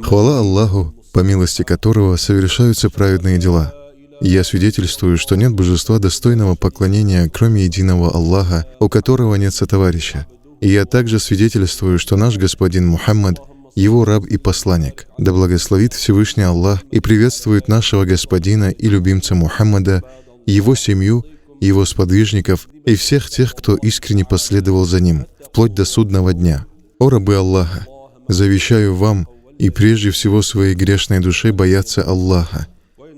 Хвала Аллаху, по милости которого совершаются праведные дела. Я свидетельствую, что нет божества достойного поклонения, кроме единого Аллаха, у которого нет сотоварища. И я также свидетельствую, что наш господин Мухаммад — его раб и посланник. Да благословит Всевышний Аллах и приветствует нашего господина и любимца Мухаммада, его семью, его сподвижников и всех тех, кто искренне последовал за ним, вплоть до судного дня. О рабы Аллаха, завещаю вам и прежде всего своей грешной душе бояться Аллаха.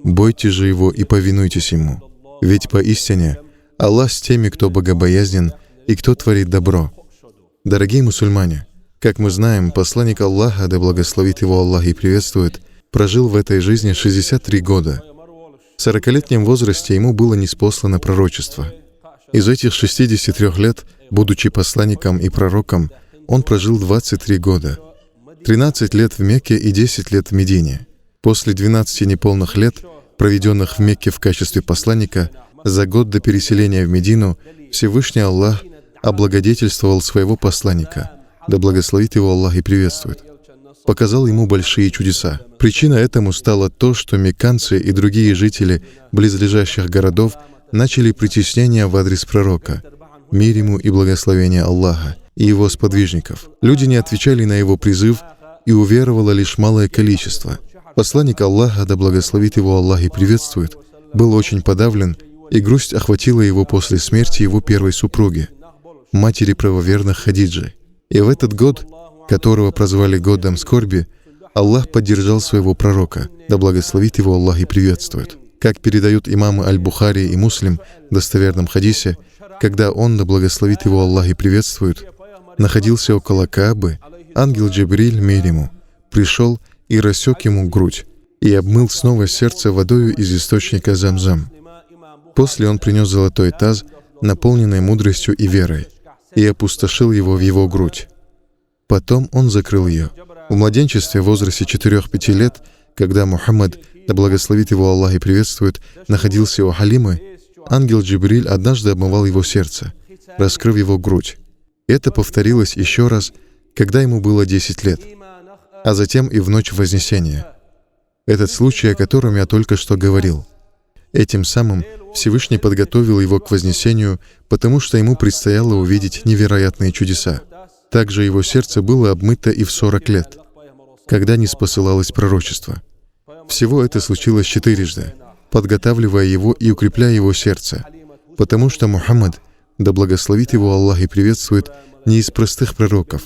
Бойтесь же Его и повинуйтесь Ему. Ведь поистине Аллах с теми, кто богобоязнен и кто творит добро. Дорогие мусульмане, как мы знаем, посланник Аллаха, да благословит его Аллах и приветствует, прожил в этой жизни 63 года. В 40-летнем возрасте ему было ниспослано пророчество. Из этих 63 лет, будучи посланником и пророком, он прожил 23 года. 13 лет в Мекке и 10 лет в Медине. После 12 неполных лет, проведенных в Мекке в качестве посланника, за год до переселения в Медину, Всевышний Аллах облагодетельствовал своего посланника, да благословит его Аллах и приветствует. Показал ему большие чудеса. Причина этому стало то, что мекканцы и другие жители близлежащих городов начали притеснения в адрес пророка, мир ему и благословение Аллаха, и его сподвижников. Люди не отвечали на его призыв, и уверовало лишь малое количество. Посланник Аллаха, да благословит его Аллах и приветствует, был очень подавлен, и грусть охватила его после смерти его первой супруги, матери правоверных Хадиджи. И в этот год, которого прозвали годом скорби, Аллах поддержал своего пророка, да благословит его Аллах и приветствует. Как передают имамы Аль-Бухари и Муслим в достоверном хадисе, когда он, да благословит его Аллах и приветствует, находился около Каабы, ангел Джибриль, мир ему, пришел и рассек ему грудь, и обмыл снова сердце водою из источника Замзам. После он принес золотой таз, наполненный мудростью и верой, и опустошил его в его грудь. Потом он закрыл ее. В младенчестве в возрасте 4-5 лет, когда Мухаммад, да благословит его Аллах и приветствует, находился у Халимы, ангел Джибриль однажды обмывал его сердце, раскрыв его грудь. Это повторилось еще раз, когда ему было 10 лет, а затем и в ночь Вознесения. Этот случай, о котором я только что говорил. Этим самым Всевышний подготовил его к Вознесению, потому что ему предстояло увидеть невероятные чудеса. Также его сердце было обмыто и в 40 лет, когда ниспосылалось пророчество. Всего это случилось 4-жды, подготавливая его и укрепляя его сердце, потому что Мухаммад, да благословит его Аллах и приветствует, не из простых пророков,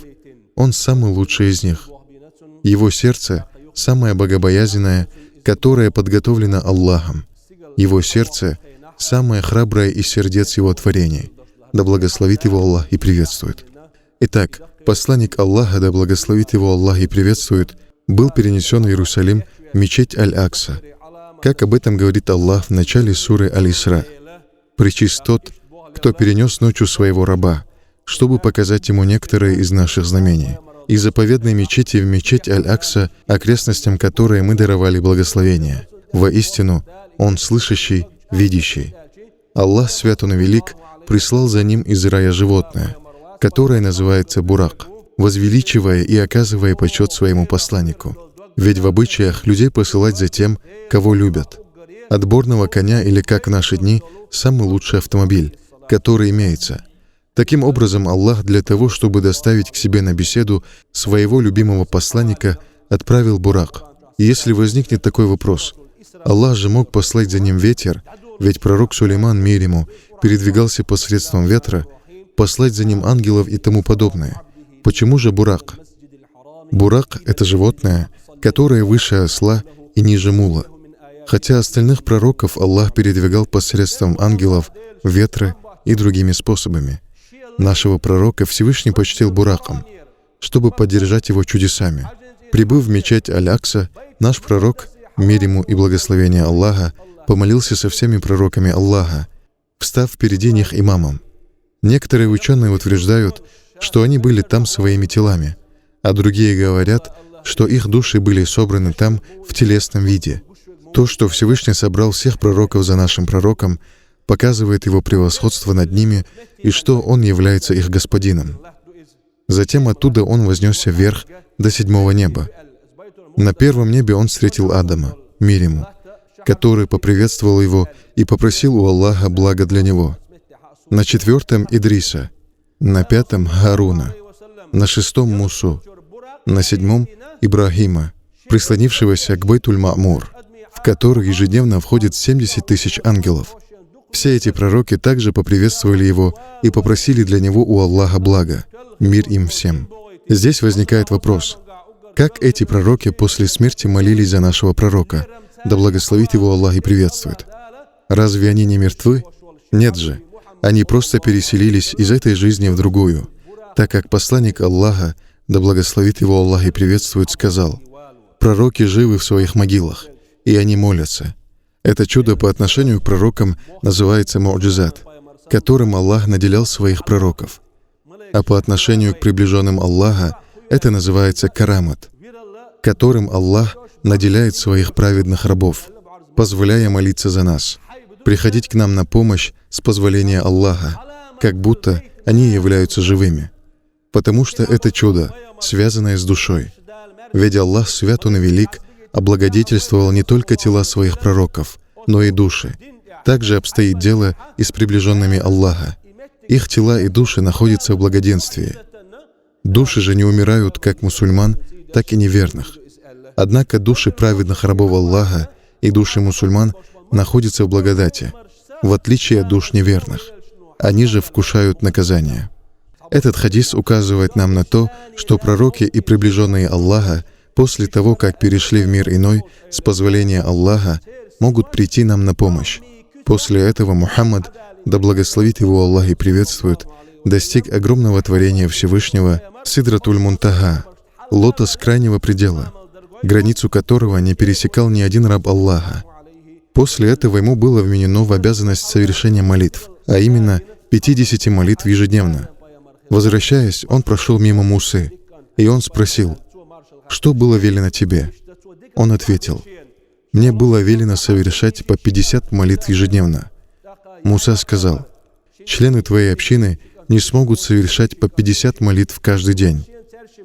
он самый лучший из них. Его сердце самое богобоязненное, которое подготовлено Аллахом. Его сердце самое храброе из сердец его творений, да благословит его Аллах и приветствует. Итак, посланник Аллаха, да благословит его Аллах и приветствует, был перенесен в Иерусалим в мечеть Аль-Акса. Как об этом говорит Аллах в начале суры Аль-Исра: «Пречист тот, кто перенес ночью своего раба, чтобы показать ему некоторые из наших знамений, из заповедной мечети в мечеть Аль-Акса, окрестностям которой мы даровали благословение. Воистину, Он слышащий, видящий. Аллах, свят Он и велик, прислал за ним из рая животное, которое называется бурак, возвеличивая и оказывая почет своему посланнику. Ведь в обычаях людей посылать за тем, кого любят. Отборного коня или, как в наши дни, самый лучший автомобиль, который имеется. Таким образом, Аллах для того, чтобы доставить к себе на беседу своего любимого посланника, отправил бурак. И если возникнет такой вопрос: Аллах же мог послать за ним ветер, ведь пророк Сулейман, мир ему, передвигался посредством ветра, послать за ним ангелов и тому подобное. Почему же бурак? Бурак — это животное, которое выше осла и ниже мула. Хотя остальных пророков Аллах передвигал посредством ангелов, ветра и другими способами. Нашего пророка Всевышний почтил бураком, чтобы поддержать его чудесами. Прибыв в мечеть Аль-Акса, наш пророк, мир ему и благословение Аллаха, помолился со всеми пророками Аллаха, встав впереди них имамом. Некоторые ученые утверждают, что они были там своими телами, а другие говорят, что их души были собраны там в телесном виде. То, что Всевышний собрал всех пророков за нашим пророком, показывает его превосходство над ними и что он является их господином. Затем оттуда он вознесся вверх до 7-го неба. На 1-м небе он встретил Адама, мир ему, который поприветствовал его и попросил у Аллаха блага для него. На 4-м Идриса, на 5-м Харуна, на 6-м Мусу, на 7-м Ибрахима, прислонившегося к Бейтуль-Ма'мур, в который ежедневно входит 70 тысяч ангелов. Все эти пророки также поприветствовали его и попросили для него у Аллаха блага, мир им всем. Здесь возникает вопрос, как эти пророки после смерти молились за нашего пророка, да благословит его Аллах и приветствует? Разве они не мертвы? Нет же. Они просто переселились из этой жизни в другую, так как посланник Аллаха, да благословит его Аллах и приветствует, сказал: «Пророки живы в своих могилах, и они молятся». Это чудо по отношению к пророкам называется му'джизат, которым Аллах наделял своих пророков. А по отношению к приближенным Аллаха это называется карамат, которым Аллах наделяет своих праведных рабов, позволяя молиться за нас, приходить к нам на помощь с позволения Аллаха, как будто они являются живыми. Потому что это чудо, связанное с душой. Ведь Аллах свят Он и велик, облагодетельствовал не только тела своих пророков, но и души. Также обстоит дело и с приближенными Аллаха. Их тела и души находятся в благоденствии. Души же не умирают как мусульман, так и неверных. Однако души праведных рабов Аллаха и души мусульман находятся в благодати, в отличие от душ неверных. Они же вкушают наказание. Этот хадис указывает нам на то, что пророки и приближенные Аллаха после того, как перешли в мир иной, с позволения Аллаха, могут прийти нам на помощь. После этого Мухаммад, да благословит его Аллах и приветствует, достиг огромного творения Всевышнего Сидратуль-Мунтага, лотос крайнего предела, границу которого не пересекал ни один раб Аллаха. После этого ему было вменено в обязанность совершения молитв, а именно 50 молитв ежедневно. Возвращаясь, он прошел мимо Мусы, и он спросил: «Что было велено тебе?» Он ответил: «Мне было велено совершать по 50 молитв ежедневно». Муса сказал: «Члены твоей общины не смогут совершать по 50 молитв каждый день.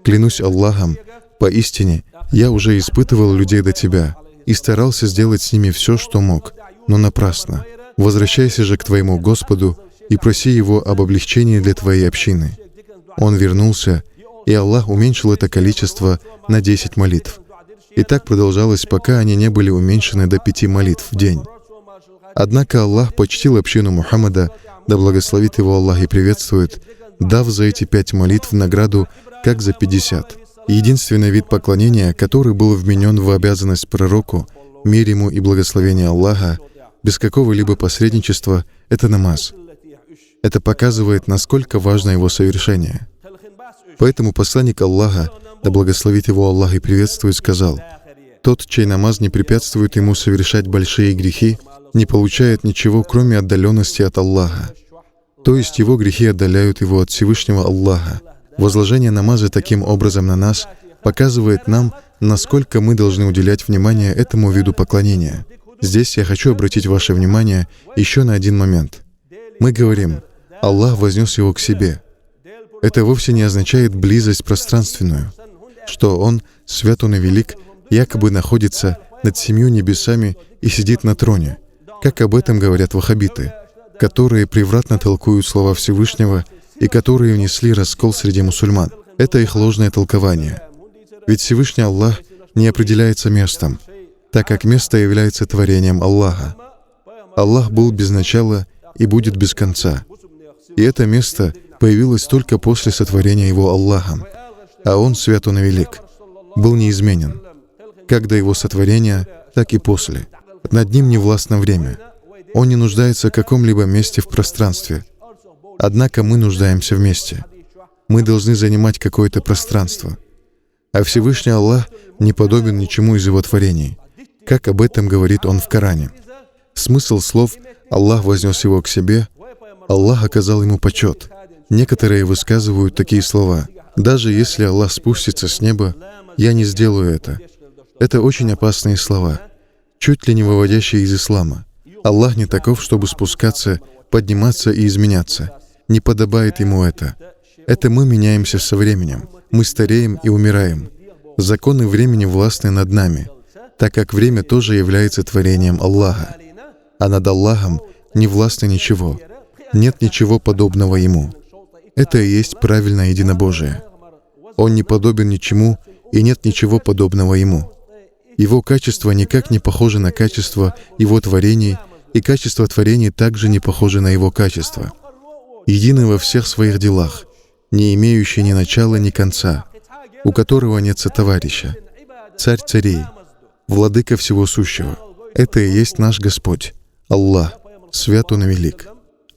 Клянусь Аллахом, поистине, я уже испытывал людей до тебя и старался сделать с ними все, что мог, но напрасно. Возвращайся же к твоему Господу и проси Его об облегчении для твоей общины». Он вернулся, и Аллах уменьшил это количество на 10 молитв. И так продолжалось, пока они не были уменьшены до 5 молитв в день. Однако Аллах почтил общину Мухаммада, да благословит его Аллах и приветствует, дав за эти 5 молитв награду, как за 50. Единственный вид поклонения, который был вменен в обязанность пророку, мир ему и благословение Аллаха, без какого-либо посредничества, это намаз. Это показывает, насколько важно его совершение. Поэтому посланник Аллаха, да благословит его Аллах и приветствует, сказал: «Тот, чей намаз не препятствует ему совершать большие грехи, не получает ничего, кроме отдаленности от Аллаха». То есть его грехи отдаляют его от Всевышнего Аллаха. Возложение намаза таким образом на нас показывает нам, насколько мы должны уделять внимание этому виду поклонения. Здесь я хочу обратить ваше внимание еще на один момент. Мы говорим: Аллах вознес его к себе. Это вовсе не означает близость пространственную, что Он, свят Он и велик, якобы находится над 7 небесами и сидит на троне, как об этом говорят ваххабиты, которые превратно толкуют слова Всевышнего и которые внесли раскол среди мусульман. Это их ложное толкование. Ведь Всевышний Аллах не определяется местом, так как место является творением Аллаха. Аллах был без начала и будет без конца. И это место появилось только после сотворения его Аллахом, а Он, свят Он и велик, был неизменен, как до его сотворения, так и после. Над ним не властно время. Он не нуждается в каком-либо месте в пространстве. Однако мы нуждаемся в месте. Мы должны занимать какое-то пространство. А Всевышний Аллах не подобен ничему из Его творений, как об этом говорит Он в Коране. Смысл слов «Аллах вознес его к себе», Аллах оказал ему почет. Некоторые высказывают такие слова: «Даже если Аллах спустится с неба, я не сделаю это». Это очень опасные слова, чуть ли не выводящие из ислама. Аллах не таков, чтобы спускаться, подниматься и изменяться. Не подобает Ему это. Это мы меняемся со временем. Мы стареем и умираем. Законы времени властны над нами, так как время тоже является творением Аллаха. А над Аллахом не властно ничего. Нет ничего подобного Ему. Это и есть правильное единобожие. Он не подобен ничему, и нет ничего подобного Ему. Его качество никак не похоже на качество Его творений, и качество творений также не похоже на Его качество. Единый во всех своих делах, не имеющий ни начала, ни конца, у которого нет сотоварища, царь царей, владыка всего сущего. Это и есть наш Господь, Аллах, свят Он и велик.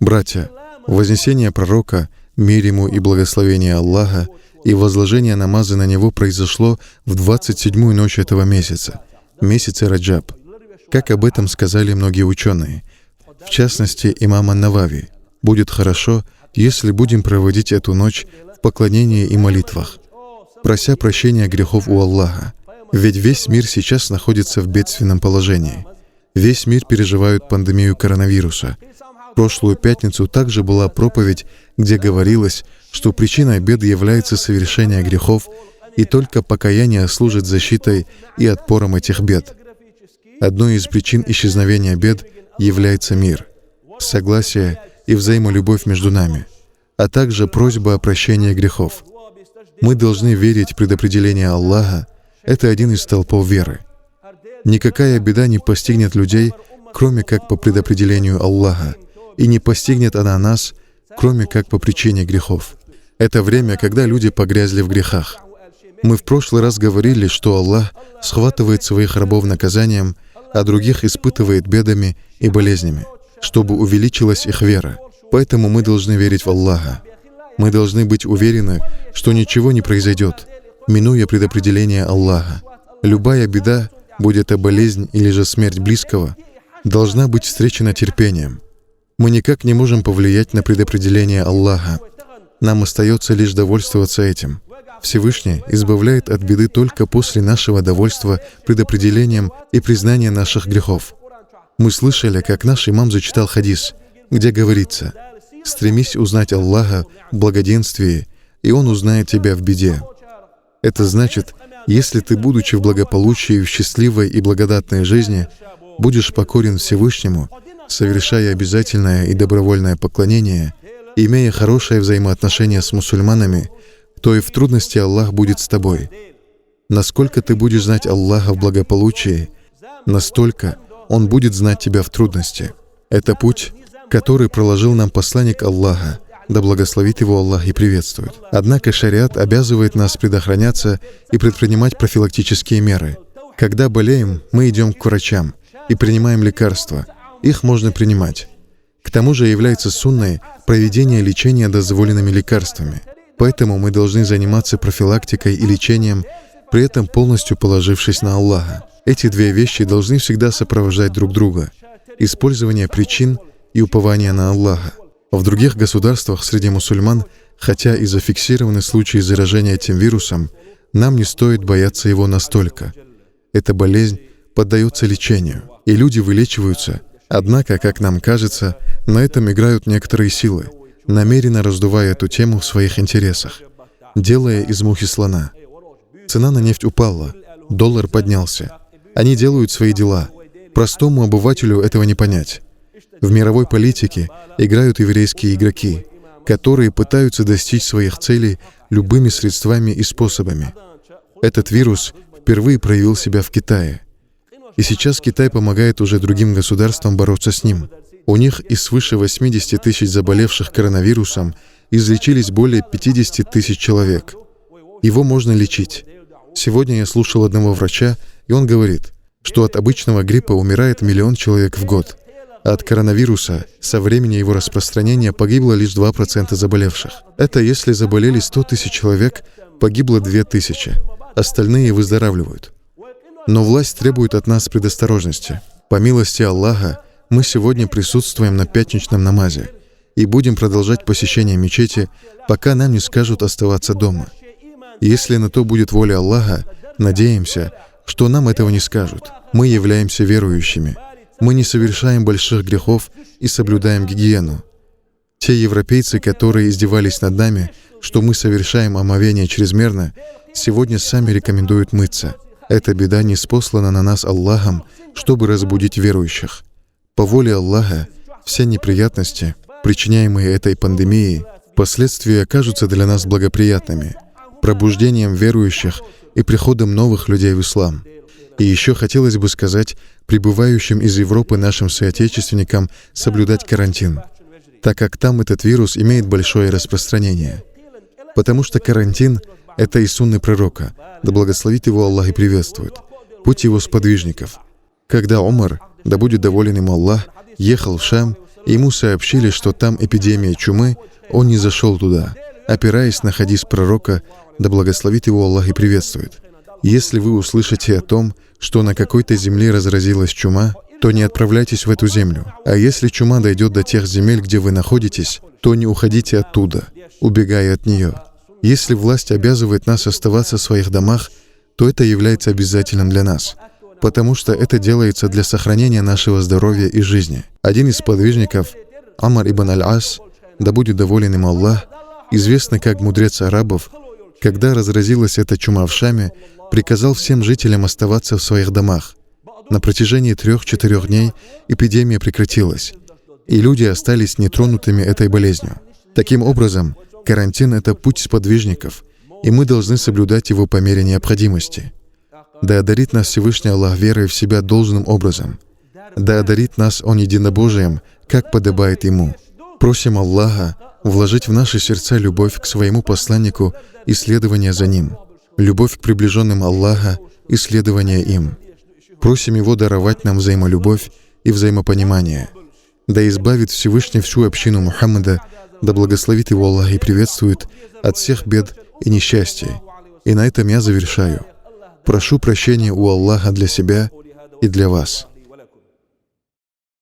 Братья, вознесение пророка, мир ему и благословение Аллаха, и возложение намаза на него произошло в 27-ю ночь этого месяца, месяце Раджаб, как об этом сказали многие ученые, в частности, имам ан-Навави. Будет хорошо, если будем проводить эту ночь в поклонении и молитвах, прося прощения грехов у Аллаха. Ведь весь мир сейчас находится в бедственном положении. Весь мир переживает пандемию коронавируса. В прошлую пятницу также была проповедь, где говорилось, что причиной бед является совершение грехов, и только покаяние служит защитой и отпором этих бед. Одной из причин исчезновения бед является мир, согласие и взаимолюбовь между нами, а также просьба о прощении грехов. Мы должны верить в предопределение Аллаха. Это один из столпов веры. Никакая беда не постигнет людей, кроме как по предопределению Аллаха, и не постигнет она нас, кроме как по причине грехов. Это время, когда люди погрязли в грехах. Мы в прошлый раз говорили, что Аллах схватывает своих рабов наказанием, а других испытывает бедами и болезнями, чтобы увеличилась их вера. Поэтому мы должны верить в Аллаха. Мы должны быть уверены, что ничего не произойдет, минуя предопределение Аллаха. Любая беда, будь это болезнь или же смерть близкого, должна быть встречена терпением. Мы никак не можем повлиять на предопределение Аллаха. Нам остается лишь довольствоваться этим. Всевышний избавляет от беды только после нашего довольства предопределением и признания наших грехов. Мы слышали, как наш имам зачитал хадис, где говорится: «Стремись узнать Аллаха в благоденствии, и Он узнает тебя в беде». Это значит, если ты, будучи в благополучии, в счастливой и благодатной жизни, будешь покорен Всевышнему, совершая обязательное и добровольное поклонение, имея хорошее взаимоотношение с мусульманами, то и в трудности Аллах будет с тобой. Насколько ты будешь знать Аллаха в благополучии, настолько Он будет знать тебя в трудности. Это путь, который проложил нам посланник Аллаха, да благословит его Аллах и приветствует. Однако шариат обязывает нас предохраняться и предпринимать профилактические меры. Когда болеем, мы идем к врачам и принимаем лекарства. Их можно принимать. К тому же является сунной проведение лечения дозволенными лекарствами. Поэтому мы должны заниматься профилактикой и лечением, при этом полностью положившись на Аллаха. Эти две вещи должны всегда сопровождать друг друга: использование причин и упование на Аллаха. В других государствах среди мусульман, хотя и зафиксированы случаи заражения этим вирусом, нам не стоит бояться его настолько. Эта болезнь поддается лечению, и люди вылечиваются. Однако, как нам кажется, на этом играют некоторые силы, намеренно раздувая эту тему в своих интересах, делая из мухи слона. Цена на нефть упала, доллар поднялся. Они делают свои дела. Простому обывателю этого не понять. В мировой политике играют еврейские игроки, которые пытаются достичь своих целей любыми средствами и способами. Этот вирус впервые проявил себя в Китае. И сейчас Китай помогает уже другим государствам бороться с ним. У них из свыше 80 тысяч заболевших коронавирусом излечились более 50 тысяч человек. Его можно лечить. Сегодня я слушал одного врача, и он говорит, что от обычного гриппа умирает 1 миллион человек в год. А от коронавируса со времени его распространения погибло лишь 2% заболевших. Это если заболели 100 тысяч человек, погибло 2000. Остальные выздоравливают. Но власть требует от нас предосторожности. По милости Аллаха, мы сегодня присутствуем на пятничном намазе и будем продолжать посещение мечети, пока нам не скажут оставаться дома. Если на то будет воля Аллаха, надеемся, что нам этого не скажут. Мы являемся верующими. Мы не совершаем больших грехов и соблюдаем гигиену. Те европейцы, которые издевались над нами, что мы совершаем омовение чрезмерно, сегодня сами рекомендуют мыться. Эта беда ниспослана на нас Аллахом, чтобы разбудить верующих. По воле Аллаха, все неприятности, причиняемые этой пандемией, впоследствии окажутся для нас благоприятными, пробуждением верующих и приходом новых людей в ислам. И еще хотелось бы сказать прибывающим из Европы нашим соотечественникам соблюдать карантин, так как там этот вирус имеет большое распространение. Потому что карантин — это и сунны пророка, да благословит его Аллах и приветствует, путь его сподвижников. Когда Умар, да будет доволен им Аллах, ехал в Шам, и ему сообщили, что там эпидемия чумы, он не зашел туда, опираясь на хадис пророка, да благословит его Аллах и приветствует. Если вы услышите о том, что на какой-то земле разразилась чума, то не отправляйтесь в эту землю. А если чума дойдет до тех земель, где вы находитесь, то не уходите оттуда, убегая от нее. Если власть обязывает нас оставаться в своих домах, то это является обязательным для нас, потому что это делается для сохранения нашего здоровья и жизни. Один из подвижников, Амар ибн аль-Ас, да будет доволен им Аллах, известный как мудрец арабов, когда разразилась эта чума в Шаме, приказал всем жителям оставаться в своих домах. На протяжении 3-4 дней эпидемия прекратилась, и люди остались нетронутыми этой болезнью. Таким образом, карантин — это путь сподвижников, и мы должны соблюдать его по мере необходимости. Да одарит нас Всевышний Аллах верой в себя должным образом. Да одарит нас Он единобожием, как подобает Ему. Просим Аллаха вложить в наши сердца любовь к своему посланнику и следование за ним, любовь к приближенным Аллаха и следование им. Просим Его даровать нам взаимолюбовь и взаимопонимание. Да избавит Всевышний всю общину Мухаммада, да благословит его Аллах и приветствует от всех бед и несчастий. И на этом я завершаю. Прошу прощения у Аллаха для себя и для вас.